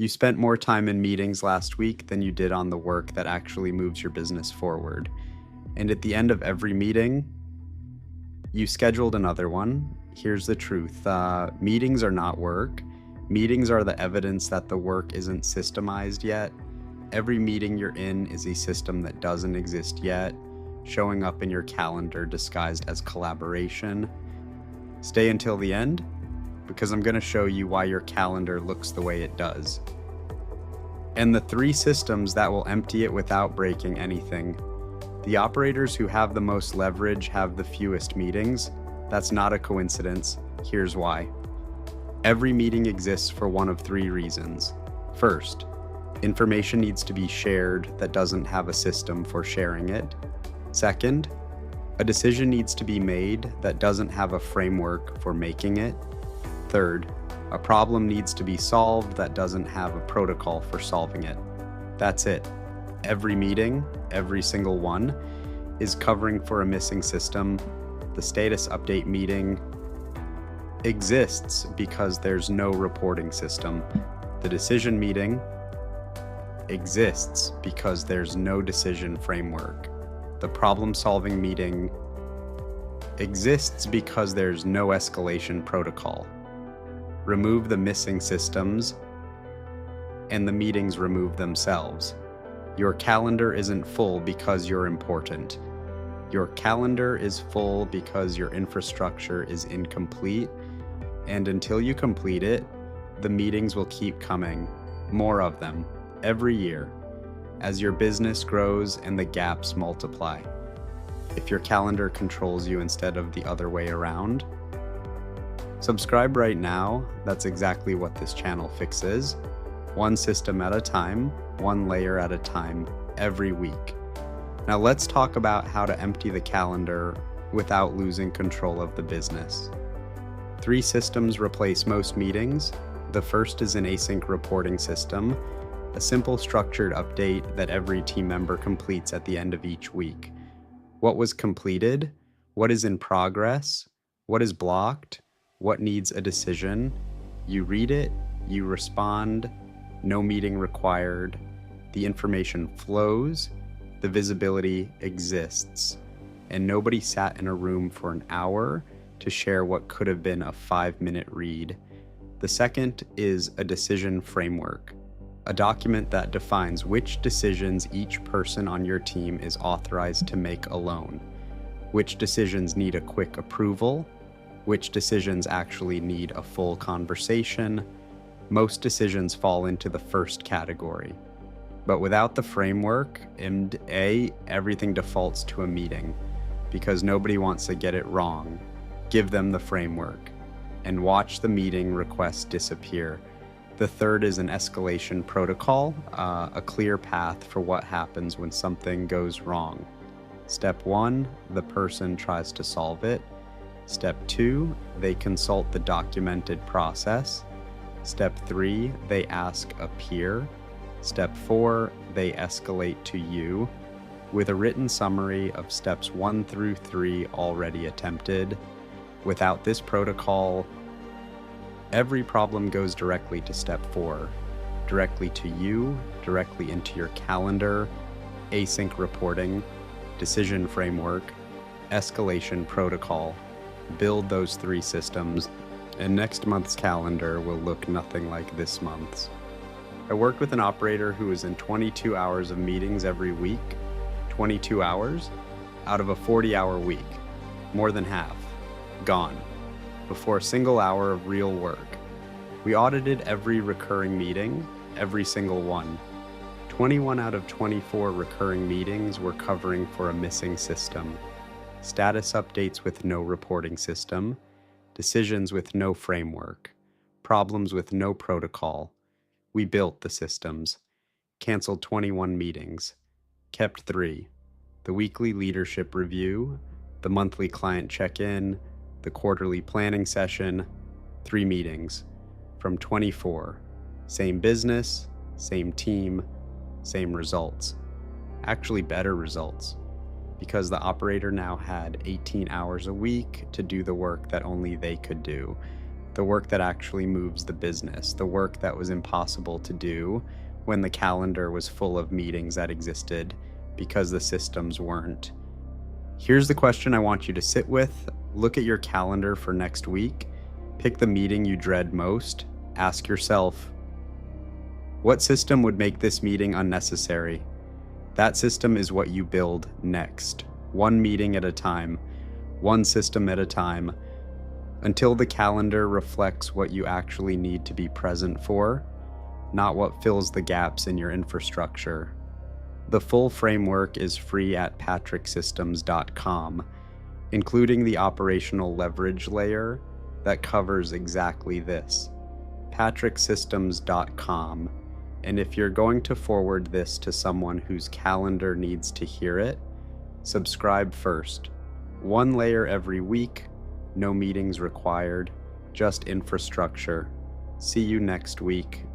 You spent more time in meetings last week than you did on the work that actually moves your business forward. And at the end of every meeting, you scheduled another one. Here's the truth. Meetings are not work. Meetings are the evidence that the work isn't systemized yet. Every meeting you're in is a system that doesn't exist yet, showing up in your calendar disguised as collaboration. Stay until the end, because I'm going to show you why your calendar looks the way it does. And the 3 systems that will empty it without breaking anything. The operators who have the most leverage have the fewest meetings. That's not a coincidence. Here's why. Every meeting exists for one of 3 reasons. First, information needs to be shared that doesn't have a system for sharing it. Second, a decision needs to be made that doesn't have a framework for making it. Third, a problem needs to be solved that doesn't have a protocol for solving it. That's it. Every meeting, every single one, is covering for a missing system. The status update meeting exists because there's no reporting system. The decision meeting exists because there's no decision framework. The problem-solving meeting exists because there's no escalation protocol. Remove the missing systems, and the meetings remove themselves. Your calendar isn't full because you're important. Your calendar is full because your infrastructure is incomplete, and until you complete it, the meetings will keep coming, more of them, every year, as your business grows and the gaps multiply. If your calendar controls you instead of the other way around, subscribe right now. That's exactly what this channel fixes. One system at a time, one layer at a time, every week. Now let's talk about how to empty the calendar without losing control of the business. 3 systems replace most meetings. The first is an async reporting system, a simple structured update that every team member completes at the end of each week. What was completed? What is in progress? What is blocked? What needs a decision? You read it, you respond, no meeting required. The information flows, the visibility exists, and nobody sat in a room for an hour to share what could have been a 5-minute read. The second is a decision framework, a document that defines which decisions each person on your team is authorized to make alone, which decisions need a quick approval, which decisions actually need a full conversation. Most decisions fall into the first category. But without the framework, everything defaults to a meeting because nobody wants to get it wrong. Give them the framework and watch the meeting requests disappear. The third is an escalation protocol, a clear path for what happens when something goes wrong. Step 1, the person tries to solve it. Step 2, they consult the documented process. Step 3, they ask a peer. Step 4, they escalate to you with a written summary of steps 1 through 3 already attempted. Without this protocol, every problem goes directly to step 4, directly to you, directly into your calendar, async reporting, decision framework, escalation protocol. Build those 3 systems, and next month's calendar will look nothing like this month's. I worked with an operator who was in 22 hours of meetings every week, 22 hours out of a 40-hour week, more than half, gone, before a single hour of real work. We audited every recurring meeting, every single one. 21 out of 24 recurring meetings were covering for a missing system. Status updates with no reporting system, decisions with no framework, problems with no protocol. We built the systems, canceled 21 meetings, kept 3, the weekly leadership review, the monthly client check-in, the quarterly planning session, 3 meetings from 24, same business, same team, same results. Actually better results, because the operator now had 18 hours a week to do the work that only they could do. the work that actually moves the business, the work that was impossible to do when the calendar was full of meetings that existed because the systems weren't. Here's the question I want you to sit with. Look at your calendar for next week. Pick the meeting you dread most. Ask yourself, what system would make this meeting unnecessary? That system is what you build next. One meeting at a time, one system at a time, until the calendar reflects what you actually need to be present for, not what fills the gaps in your infrastructure. The full framework is free at patricksystems.com, including the operational leverage layer that covers exactly this. patricksystems.com. And if you're going to forward this to someone whose calendar needs to hear it, subscribe first. One layer every week, no meetings required, just infrastructure. See you next week.